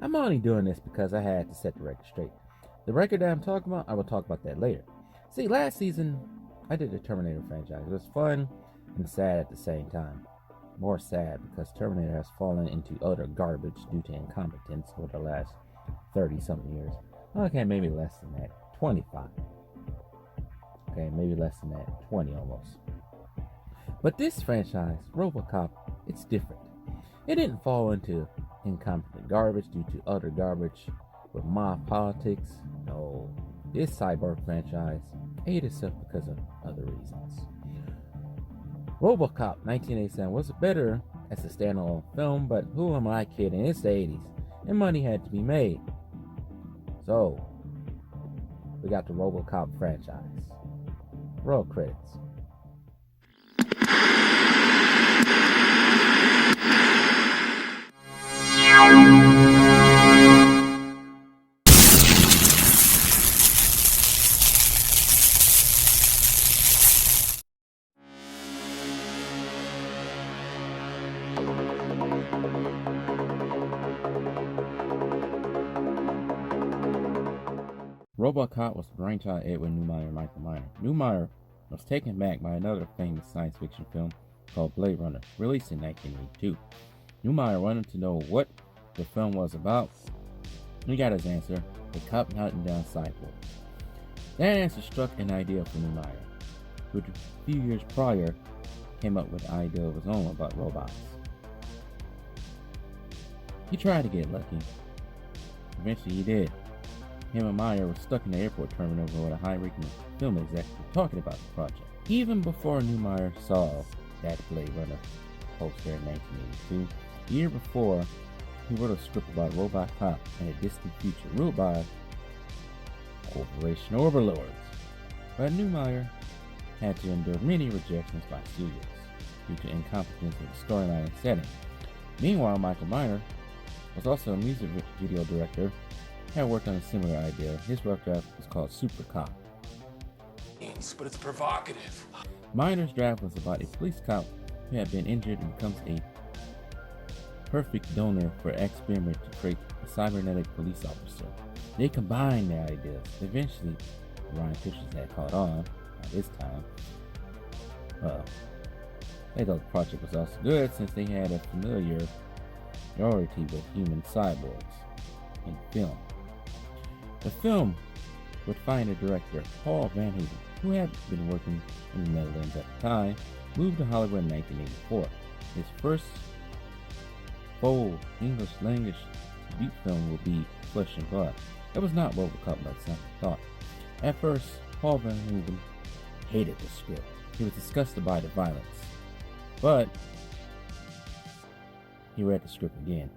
I'm only doing this because I had to set the record straight. The record that I'm talking about, I will talk about that later. See, last season, I did the Terminator franchise. It was fun and sad at the same time. More sad because Terminator has fallen into utter garbage due to incompetence over the last 30-something years. Okay, maybe less than that. 25. Okay, maybe less than that. 20 almost. But this franchise, RoboCop, it's different. It didn't fall into incompetent garbage due to utter garbage with mob politics. No, this Cyborg franchise ate itself because of other reasons. RoboCop 1987 was better as a standalone film, but who am I kidding? It's the 80s, and money had to be made. So, we got the RoboCop franchise. Roll credits. RoboCop was the brainchild of Edwin Neumeier and Michael Miner. Neumeier was taken back by another famous science fiction film called Blade Runner, released in 1982. Neumeier wanted to know what the film was about. He got his answer: a cop hunting down Cyborg. That answer struck an idea for Neumeier, who a few years prior came up with an idea of his own about robots. He tried to get lucky. Eventually he did. Him and Meyer were stuck in the airport terminal with a high-ranking film executive talking about the project. Even before Neumeier saw that Blade Runner poster in 1982, the year before, he wrote a script about RoboCop in a distant future ruled by corporation overlords. But Neumeier had to endure many rejections by studios due to incompetence of the storyline and setting. Meanwhile, Michael Miner was also a music video director, had worked on a similar idea. His rough draft was called Super Cop. But it's provocative. Miner's draft was about a police cop who had been injured and becomes a perfect donor for experiment to create a cybernetic police officer. They combined their ideas. Eventually, Ryan Pictures had caught on by this time. They thought the project was also good since they had a familiarity with human cyborgs in film. The film would find a director, Paul Van Houten, who had been working in the Netherlands at the time, moved to Hollywood in 1984. His first full English language debut film will be Flesh and Blood. It was not RoboCop like some thought. At first, Paul Van Houten hated the script. He was disgusted by the violence. But he read the script again,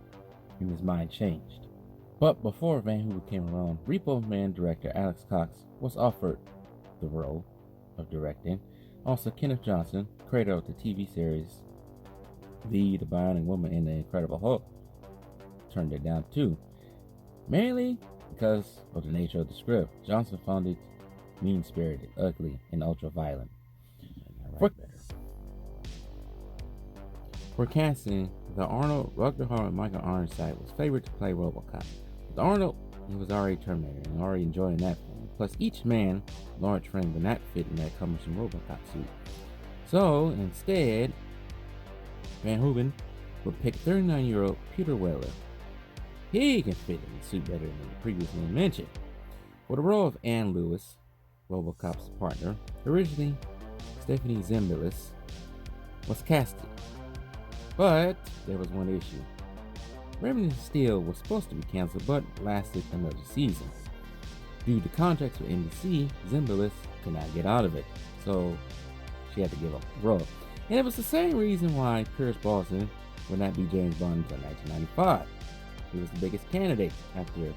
and his mind changed. But before Van Houten came around, Repo Man director Alex Cox was offered the role of directing. Also, Kenneth Johnson, creator of the TV series The Bionic Woman and the Incredible Hulk, turned it down too. Mainly because of the nature of the script. Johnson found it mean-spirited, ugly, and ultra-violent. For casting, the Arnold Rutger Hauer and Michael Ironside was favored to play RoboCop. With Arnold, he was already Terminator and already enjoying that film. Plus, each man, large frame, would not fit in that cumbersome RoboCop suit. So, instead, Van Houten would pick 39-year-old Peter Weller. He can fit in the suit better than the previously mentioned. For the role of Ann Lewis, RoboCop's partner, originally Stephanie Zimbalist was casted. But there was one issue. Remington Steele was supposed to be canceled, but lasted another season. Due to contracts with NBC, Zimbalist could not get out of it, so she had to give up the role. And it was the same reason why Pierce Brosnan would not be James Bond until 1995. He was the biggest candidate after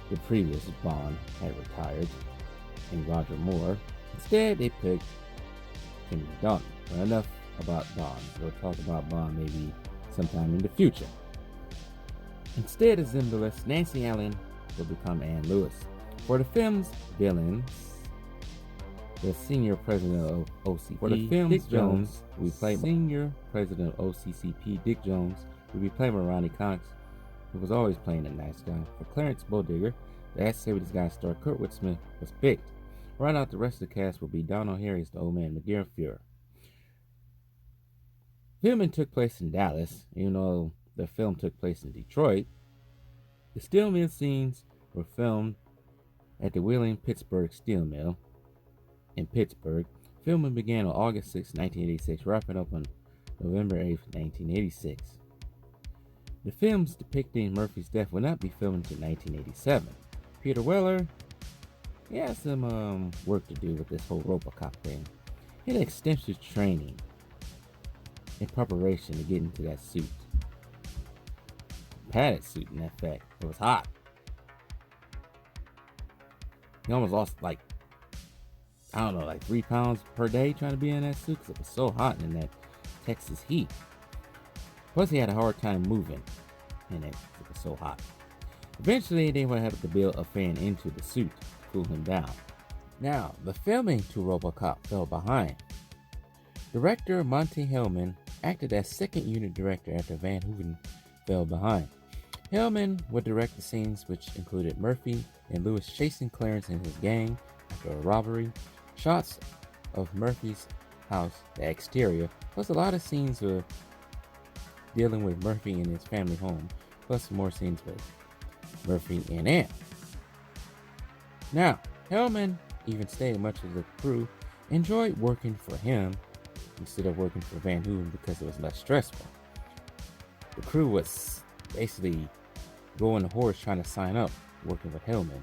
the previous Bond had retired, and Roger Moore. Instead, they picked Timothy Dalton. But enough about Bond. We'll talk about Bond maybe sometime in the future. Instead of Zimbalist, Nancy Allen will become Ann Lewis. For the film's villains, the senior president of OCCP, Dick Jones, will be played by senior president of OCCP, Dick Jones, will be played by Ronnie Cox. who was always playing a nice guy. For Clarence Bowdigger, the ex-Seventies guy star Kurtwood Smith was picked. Right out, the rest of the cast will be Donald Harry as the old man, McGear Fuhrer. Filming took place in Dallas, even though the film took place in Detroit. The steel mill scenes were filmed at the Wheeling Pittsburgh Steel Mill in Pittsburgh. Filming began on August 6, 1986, wrapping up on November 8, 1986. The films depicting Murphy's death will not be filmed until 1987. Peter Weller, he has some work to do with this whole RoboCop thing. He had extensive training in preparation to get into that suit. Padded suit, in fact. It was hot. He almost lost like 3 pounds per day trying to be in that suit because it was so hot in that Texas heat. Plus, he had a hard time moving in it because it was so hot. Eventually, they would have to build a fan into the suit to cool him down. Now, the filming to RoboCop fell behind. Director Monte Hellman acted as second unit director after Van Hooven fell behind. Hellman would direct the scenes which included Murphy and Lewis chasing Clarence and his gang after a robbery, shots of Murphy's house, the exterior, plus a lot of scenes were dealing with Murphy and his family home, plus more scenes with Murphy and Ann. Now, Hellman even stated much of the crew enjoyed working for him instead of working for Van Hooven because it was less stressful. The crew was basically going the horse trying to sign up working with Hellman.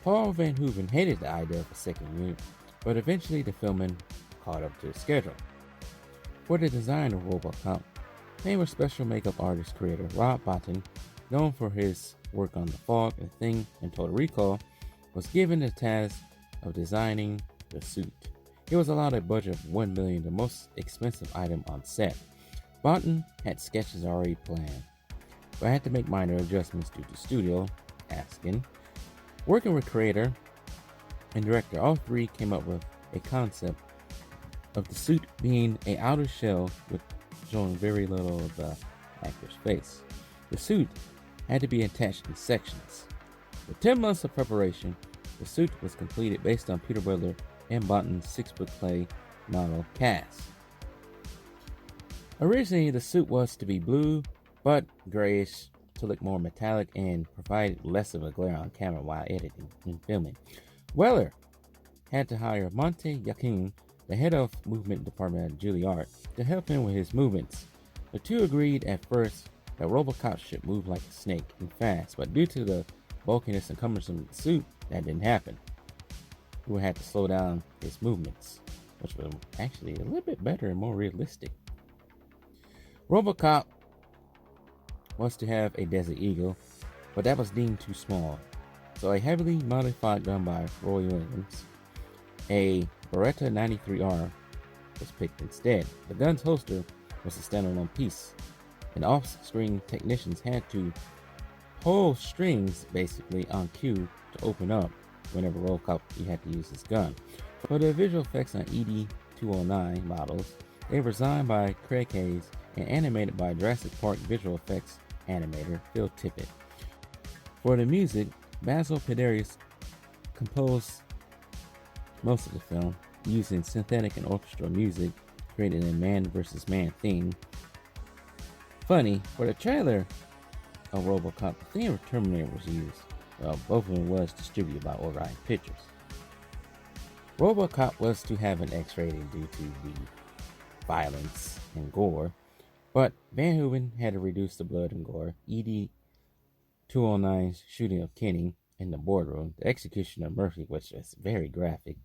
Paul Van Hooven hated the idea of a second unit, but eventually the filming caught up to the schedule. For the design of RoboCop, famous special makeup artist creator Rob Bottin, known for his work on The Fog and Thing and Total Recall, was given the task of designing the suit. He was allowed a budget of $1 million, the most expensive item on set. Bottin had sketches already planned, but had to make minor adjustments due to studio asking. Working with creator and director, all three came up with a concept of the suit being an outer shell with showing very little of the actor's face. The suit had to be attached in sections. With 10 months of preparation, the suit was completed based on Peter Weller and Bottin's 6-foot clay model cast. Originally, the suit was to be blue, but grayish to look more metallic and provide less of a glare on camera while editing and filming. Weller had to hire Monte Yakin, the head of movement department at Juilliard, to help him with his movements. The two agreed at first that RoboCop should move like a snake and fast, but due to the bulkiness and cumbersome of the suit, that didn't happen. He would have to slow down his movements, which was actually a little bit better and more realistic. RoboCop was to have a Desert Eagle, but that was deemed too small. So a heavily modified gun by Roy Williams, a Beretta 93R, was picked instead. The gun's holster was a standalone piece, and off-screen technicians had to pull strings basically on cue to open up whenever RoboCop you had to use this gun. For the visual effects on ED-209 models, they were designed by Craig Hayes and animated by Jurassic Park visual effects animator Phil Tippett. For the music, Basil Pedarius composed most of the film using synthetic and orchestral music created in Man vs. Man theme. Funny, for the trailer of RoboCop, the theme of Terminator was used. Well, both of them was distributed by Orion Pictures. RoboCop was to have an X rating due to the violence and gore, but Van Hooven had to reduce the blood and gore. ED-209's shooting of Kenny in the boardroom, the execution of Murphy, which was very graphic,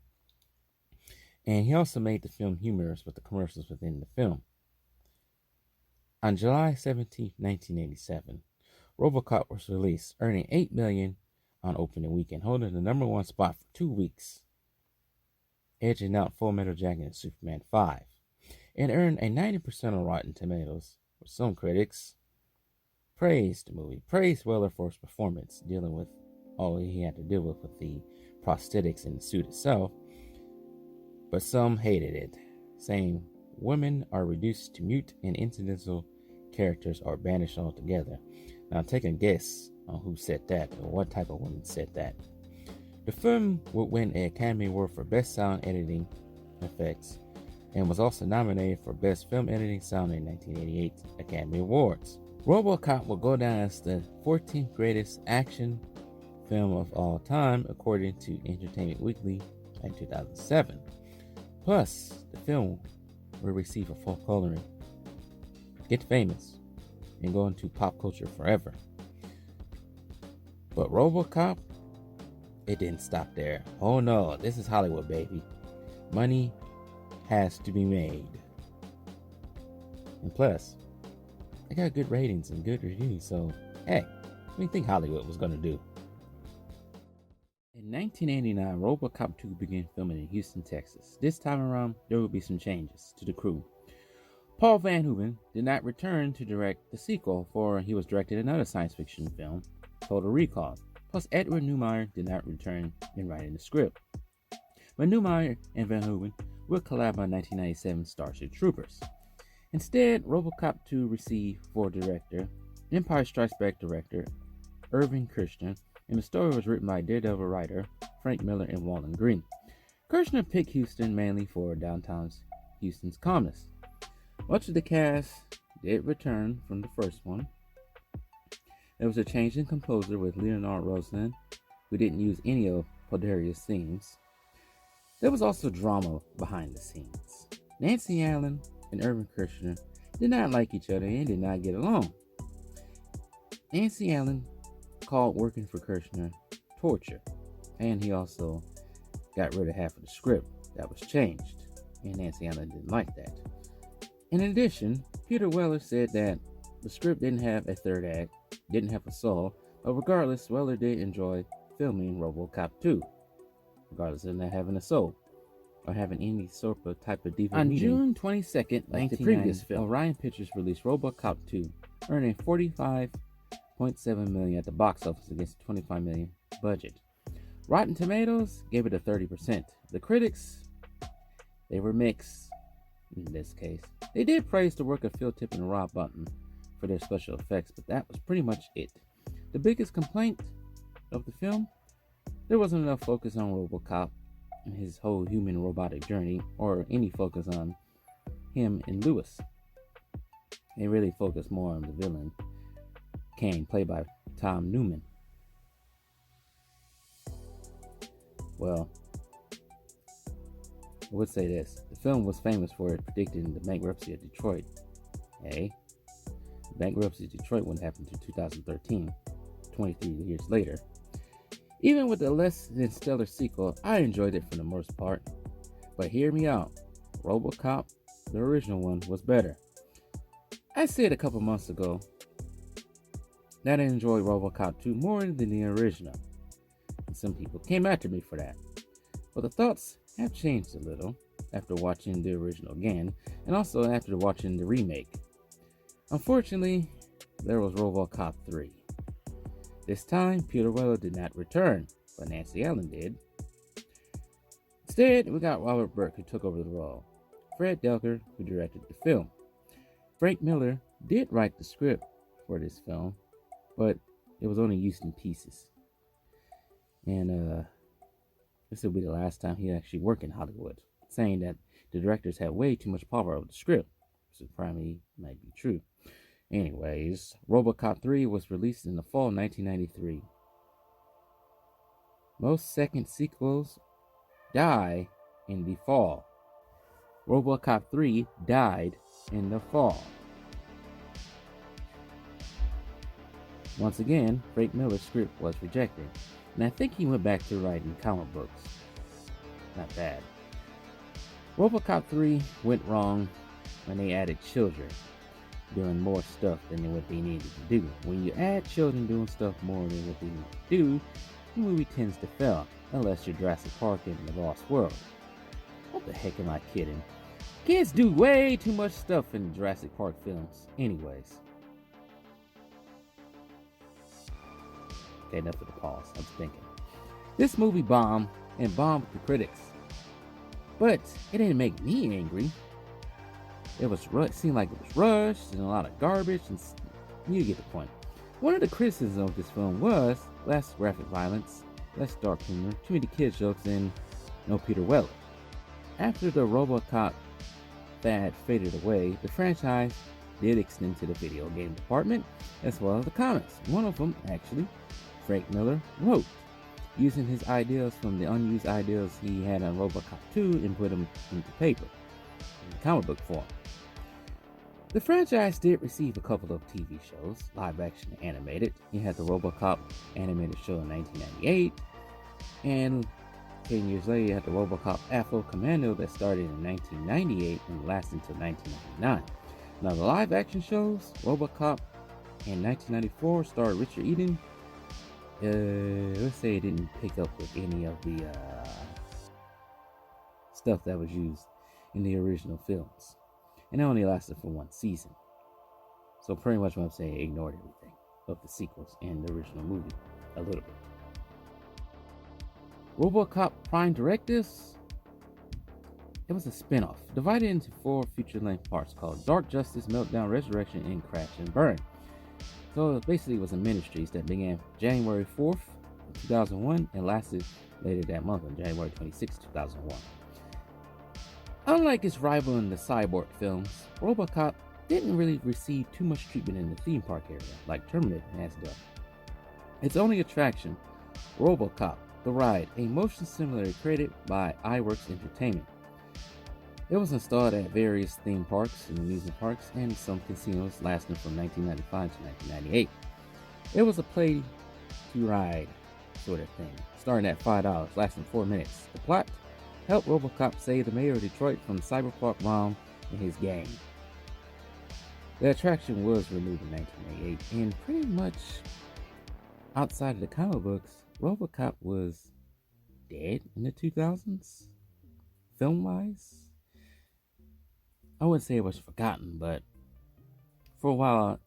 and he also made the film humorous with the commercials within the film. On July 17, 1987, RoboCop was released, earning $8 million on opening weekend, holding the number one spot for 2 weeks, edging out Full Metal Jacket and Superman 5. It earned a 90% on Rotten Tomatoes, with some critics praised the movie, praised Weller for his performance, dealing with all he had to deal with the prosthetics in the suit itself, but some hated it, saying women are reduced to mute and incidental characters are banished altogether. Now take a guess on who said that or what type of woman said that. The film would win an Academy Award for Best Sound Editing Effects and was also nominated for Best Film Editing Sound in 1988 Academy Awards. RoboCop will go down as the 14th greatest action film of all time, according to Entertainment Weekly in 2007. Plus, the film will receive a full coloring, get famous, and go into pop culture forever. But RoboCop, it didn't stop there. Oh no, this is Hollywood, baby. Money has to be made. And plus, I got good ratings and good reviews, so hey, what do you think Hollywood was gonna do? In 1989, RoboCop 2 began filming in Houston, Texas. This time around, there will be some changes to the crew. Paul Van Hooven did not return to direct the sequel, for he was directing another science fiction film, Total Recall. Plus, Edward Neumeier did not return in writing the script. But Neumeier and Van Hooven would collab on 1997 Starship Troopers. Instead, RoboCop 2 received for director, Empire Strikes Back director, Irving Kershner, and the story was written by Daredevil writer Frank Miller and Wallen Green. Kershner picked Houston mainly for downtown Houston's calmness. Much of the cast did return from the first one. There was a change in composer with Leonard Roslin, who didn't use any of Poderia's themes. There was also drama behind the scenes. Nancy Allen and Irving Kershner did not like each other and did not get along. Nancy Allen called working for Kershner torture, and he also got rid of half of the script that was changed, and Nancy Allen didn't like that. In addition, Peter Weller said that the script didn't have a third act, didn't have a soul, but regardless, Weller did enjoy filming RoboCop 2, regardless of not having a soul or having any sort of type of deeper meaning. On June 22nd, like the previous film, Orion Pictures released RoboCop 2, earning $45.7 million at the box office against a $25 million budget. Rotten Tomatoes gave it a 30%. The critics, they were mixed in this case. They did praise the work of Phil Tippett and Rob Bottin for their special effects, but that was pretty much it. The biggest complaint of the film, there wasn't enough focus on RoboCop and his whole human robotic journey, or any focus on him and Lewis. They really focused more on the villain, Kane, played by Tom Newman. Well, I would say this. The film was famous for predicting the bankruptcy of Detroit. The bankruptcy of Detroit wouldn't happen until 2013, 23 years later. Even with the less than stellar sequel, I enjoyed it for the most part. But hear me out. RoboCop, the original one, was better. I said a couple months ago that I enjoyed RoboCop 2 more than the original. And some people came after me for that. But the thoughts have changed a little after watching the original again, and also after watching the remake. Unfortunately, there was RoboCop 3. This time, Peter Weller did not return, but Nancy Allen did. Instead, we got Robert Burke, who took over the role. Fred Delker, who directed the film. Frank Miller did write the script for this film, but it was only used in pieces. And this will be the last time he actually worked in Hollywood, saying that the directors had way too much power over the script, which probably might be true. Anyways, RoboCop 3 was released in the fall of 1993. Most second sequels die in the fall. RoboCop 3 died in the fall. Once again, Frank Miller's script was rejected, and I think he went back to writing comic books. Not bad. RoboCop 3 went wrong when they added children doing more stuff than what they needed to do. When you add children doing stuff more than what they need to do, the movie tends to fail, unless you're Jurassic Park and The Lost World. What the heck am I kidding? Kids do way too much stuff in Jurassic Park films anyways. Okay, enough of the pause. I'm thinking. This movie bombed and bombed the critics. But it didn't make me angry. It seemed like it was rushed and a lot of garbage, and you get the point. One of the criticisms of this film was less graphic violence, less dark humor, too many kids jokes, and no Peter Weller. After the RoboCop fad faded away, the franchise did extend to the video game department as well as the comics. One of them, actually, Frank Miller wrote, using his ideas from the unused ideas he had on RoboCop 2 and put them into paper, in comic book form. The franchise did receive a couple of TV shows, live action and animated. You had the RoboCop animated show in 1998, and 10 years later you had the RoboCop Afro Commando that started in 1998 and lasted until 1999. Now the live action shows, RoboCop in 1994 starred Richard Eden. Let's say it didn't pick up with any of the stuff that was used in the original films. And it only lasted for one season. So pretty much what I'm saying, ignored everything of the sequels and the original movie a little bit. RoboCop Prime Directives, it was a spin-off divided into 4 feature-length parts called Dark Justice, Meltdown, Resurrection, and Crash and Burn. So basically it was a miniseries that began January 4th, 2001 and lasted later that month on January 26, 2001. Unlike its rival in the Cyborg films, RoboCop didn't really receive too much treatment in the theme park area like Terminator has done. Its only attraction, RoboCop, the ride, a motion simulator created by iWorks Entertainment. It was installed at various theme parks and amusement parks and some casinos lasting from 1995 to 1998. It was a play to ride sort of thing, starting at $5, lasting 4 minutes. The plot: help RoboCop save the mayor of Detroit from the cyberpunk bomb and his gang. The attraction was removed in 1988, and pretty much outside of the comic books, RoboCop was dead in the 2000s, film-wise. I wouldn't say it was forgotten, but for a while,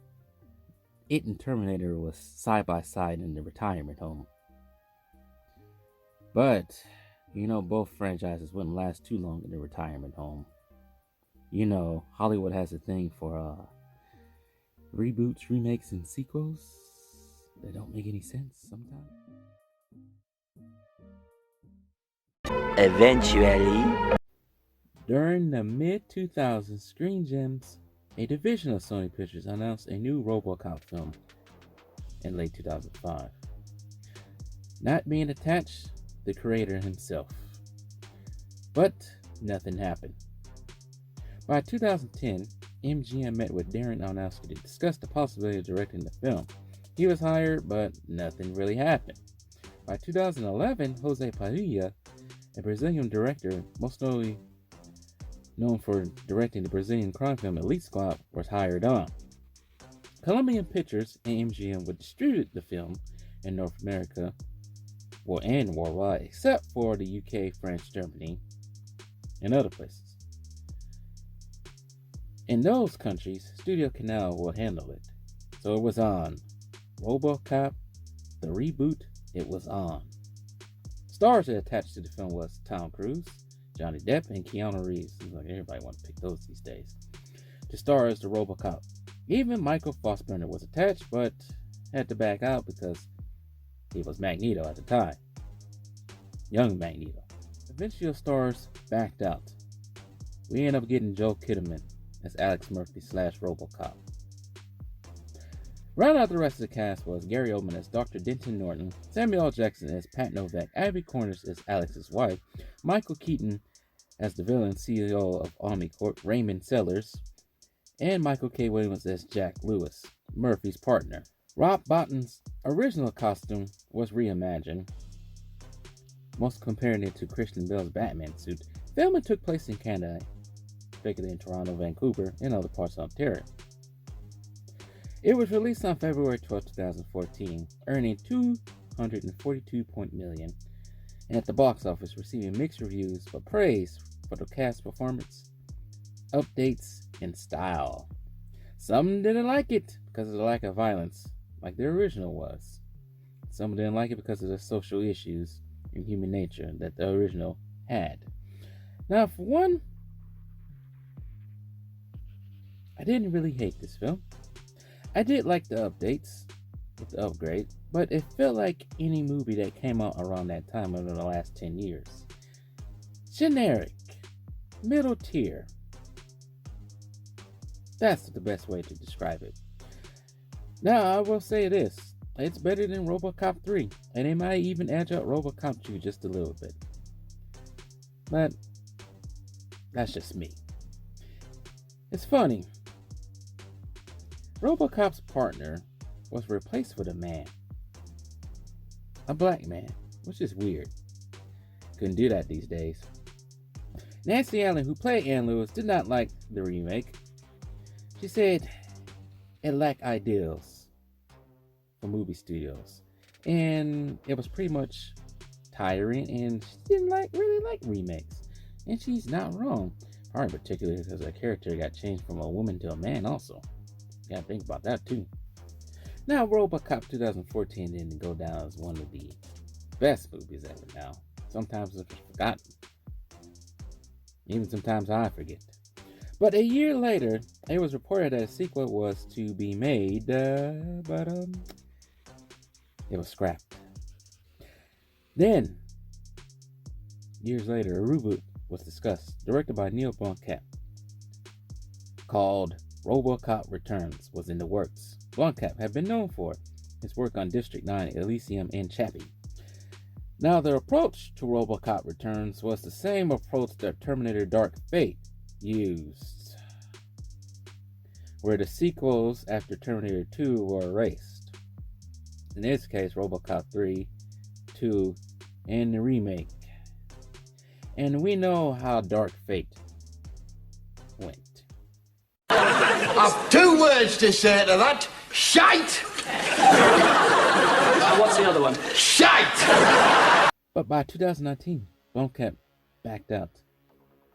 it and Terminator was side by side in the retirement home. But both franchises wouldn't last too long in the retirement home. Hollywood has a thing for reboots, remakes, and sequels that don't make any sense sometimes. Eventually, during the mid-2000s, Screen Gems, a division of Sony Pictures, announced a new RoboCop film in late 2005. Not being attached, the creator himself. But nothing happened. By 2010, MGM met with Darren Aronofsky to discuss the possibility of directing the film. He was hired, but nothing really happened. By 2011, Jose Padilla, a Brazilian director, most notably known for directing the Brazilian crime film Elite Squad, was hired on. Colombian Pictures and MGM would distribute the film in North America, and worldwide, except for the UK, France, Germany, and other places. In those countries, Studio Canal will handle it. So it was on. RoboCop, the reboot, it was on. Stars that attached to the film was Tom Cruise, Johnny Depp, and Keanu Reeves. Seems like everybody wants to pick those these days to star as the RoboCop. Even Michael Fassbender was attached, but had to back out because he was Magneto at the time. Young Magneto. Eventually, stars backed out. We ended up getting Joel Kinnaman as Alex Murphy / RoboCop. Round out the rest of the cast was Gary Oldman as Dr. Denton Norton, Samuel L. Jackson as Pat Novak, Abby Cornish as Alex's wife, Michael Keaton as the villain CEO of Omnicorp, Raymond Sellers, and Michael K. Williams as Jack Lewis, Murphy's partner. Rob Bottin's original costume was reimagined, most comparing it to Christian Bale's Batman suit. Filming took place in Canada, particularly in Toronto, Vancouver, and other parts of Ontario. It was released on February 12, 2014, earning $242 million, and at the box office receiving mixed reviews but praise for the cast performance, updates, and style. Some didn't like it because of the lack of violence, like the original was. Some didn't like it because of the social issues and human nature that the original had. Now, for one, I didn't really hate this film. I did like the updates with the upgrade, but it felt like any movie that came out around that time over the last 10 years. Generic, middle tier. That's the best way to describe it. Now, I will say this. It's better than RoboCop 3, and they might even edge out RoboCop 2 just a little bit. But that's just me. It's funny. RoboCop's partner was replaced with a man. A black man, which is weird. Couldn't do that these days. Nancy Allen, who played Ann Lewis, did not like the remake. She said it lacked ideals for movie studios. And it was pretty much tiring, and she didn't really like remakes. And she's not wrong. Probably particularly because her character got changed from a woman to a man also. You gotta think about that too. Now, RoboCop 2014 didn't go down as one of the best movies ever now. Sometimes it's forgotten. Even sometimes I forget. But a year later, it was reported that a sequel was to be made, but it was scrapped. Then, years later, a reboot was discussed, directed by Neil Blomkamp, called RoboCop Returns, was in the works. Blomkamp had been known for his work on District 9, Elysium, and Chappie. Now, the approach to RoboCop Returns was the same approach that Terminator Dark Fate used, where the sequels after Terminator 2 were erased. In this case, RoboCop 3, 2, and the remake. And we know how Dark Fate went. I've two words to say to that. Shite! What's the other one? Shite! But by 2019, Blomkamp backed out,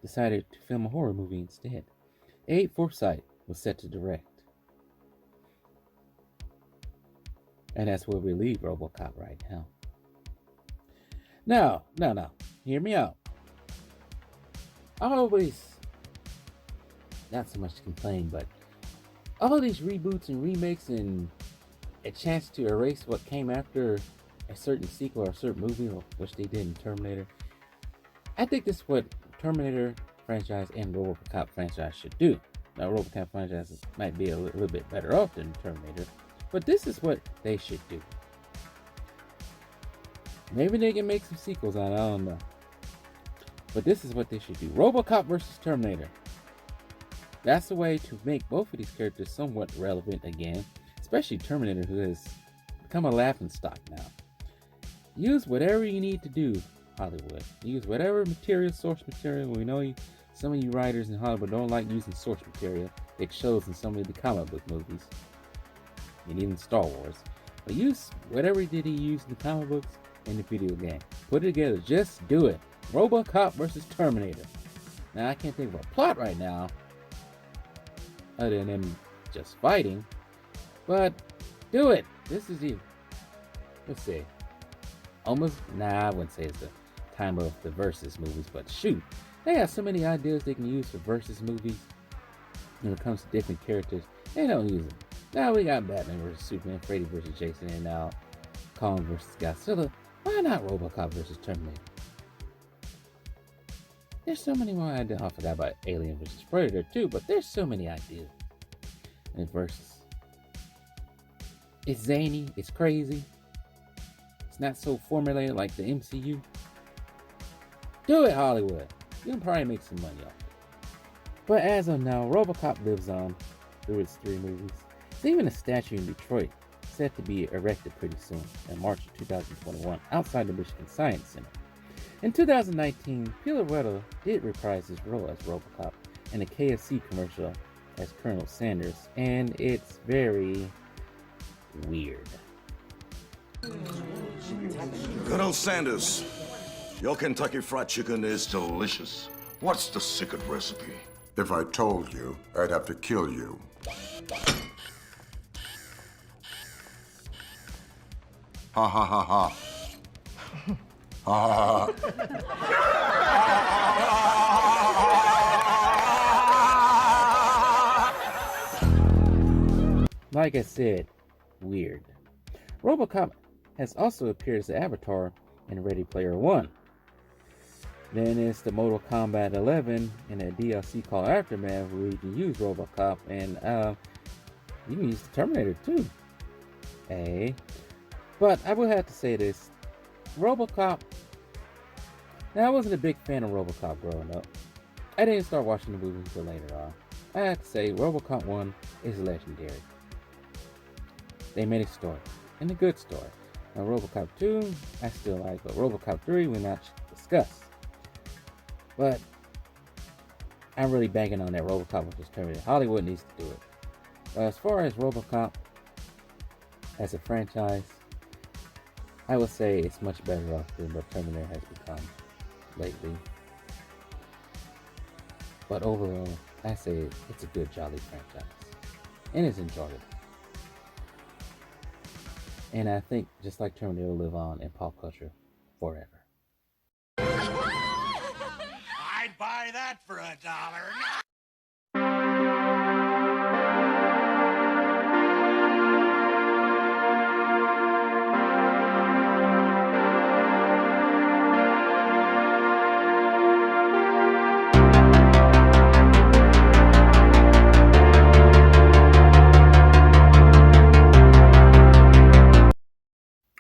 decided to film a horror movie instead. Abe Forsyth was set to direct. And that's where we leave RoboCop right now. Now, hear me out. I always, not so much to complain, but all these reboots and remakes and a chance to erase what came after a certain sequel or a certain movie, which they did in Terminator. I think this is what Terminator franchise and RoboCop franchise should do. Now, RoboCop franchise might be a little bit better off than Terminator, but this is what they should do. Maybe they can make some sequels out, I don't know. But this is what they should do. RoboCop versus Terminator. That's the way to make both of these characters somewhat relevant again, especially Terminator, who has become a laughingstock now. Use whatever you need to do, Hollywood. Use whatever source material. We know some of you writers in Hollywood don't like using source material. It shows in some of the comic book movies, and even Star Wars. But use whatever did he use in the comic books and the video game. Put it together. Just do it. RoboCop versus Terminator. Now, I can't think of a plot right now, other than them just fighting. But do it. This is you. Let's see. I wouldn't say it's the time of the versus movies, but shoot, they have so many ideas they can use for versus movies. When it comes to different characters, they don't use them. Now we got Batman versus Superman, Freddy versus Jason, and now Kong versus Godzilla. Why not RoboCop versus Terminator? There's so many more ideas. I forgot about Alien versus Predator too, but there's so many ideas. And versus. It's zany, it's crazy. It's not so formulated like the MCU. Do it, Hollywood. You can probably make some money off it. But as of now, RoboCop lives on through its 3 movies. There's even a statue in Detroit set to be erected pretty soon in March of 2021 outside the Michigan Science Center. In 2019, Pilaretto did reprise his role as RoboCop in a KFC commercial as Colonel Sanders, and it's very weird. Colonel Sanders, your Kentucky Fried Chicken is delicious. What's the secret recipe? If I told you, I'd have to kill you. Ha ha ha ha. Ha ha ha. like I said, weird. RoboCop has also appeared as an avatar in Ready Player One. Then it's the Mortal Kombat 11 in a DLC called Aftermath, where you can use RoboCop, and you can use the Terminator too. Hey, but I will have to say this: RoboCop. Now, I wasn't a big fan of RoboCop growing up. I didn't start watching the movie until later on. I have to say, RoboCop 1 is legendary. They made a story, and a good story. Now, RoboCop 2, I still like, but RoboCop 3, we're not discuss. But I'm really banking on that RoboCop with this Terminator. Hollywood needs to do it. As far as RoboCop as a franchise, I would say it's much better off than what Terminator has become lately. But overall, I say it's a good, jolly franchise. And it's enjoyable. And I think, just like Terminator, will live on in pop culture forever. I'd buy that for $1.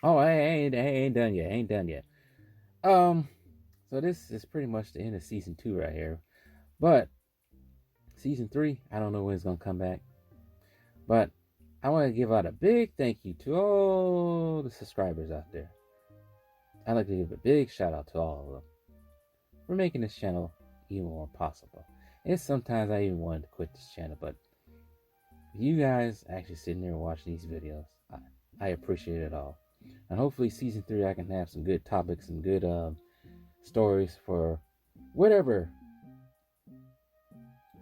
Oh, I ain't done yet. So this is pretty much the end of season 2 right here. But season 3, I don't know when it's gonna come back. But I want to give out a big thank you to all the subscribers out there. I'd like to give a big shout out to all of them for making this channel even more possible. And sometimes I even wanted to quit this channel, but you guys actually sitting there watching these videos, I appreciate it all. And hopefully season 3 I can have some good topics and good stories for whatever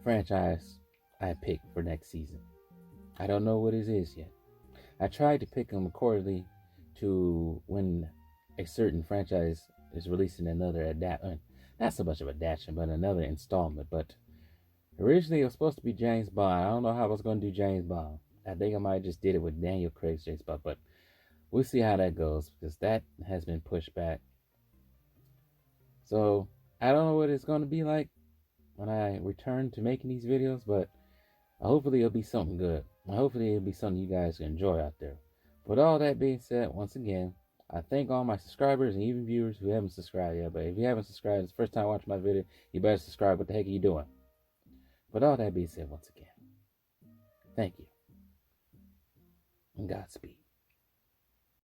franchise I pick for next season. I don't know what it is yet. I tried to pick them accordingly to when a certain franchise is releasing another not so much of adaptation, but another installment. But originally it was supposed to be James Bond. I don't know how I was going to do James Bond. I think I might just did it with Daniel Craig's James Bond, but we'll see how that goes, because that has been pushed back. So I don't know what it's going to be like when I return to making these videos, but hopefully it'll be something good. Hopefully it'll be something you guys can enjoy out there. With all that being said, once again, I thank all my subscribers and even viewers who haven't subscribed yet. But if you haven't subscribed, it's the first time watching my video, you better subscribe. What the heck are you doing? With all that being said, once again, thank you. And Godspeed.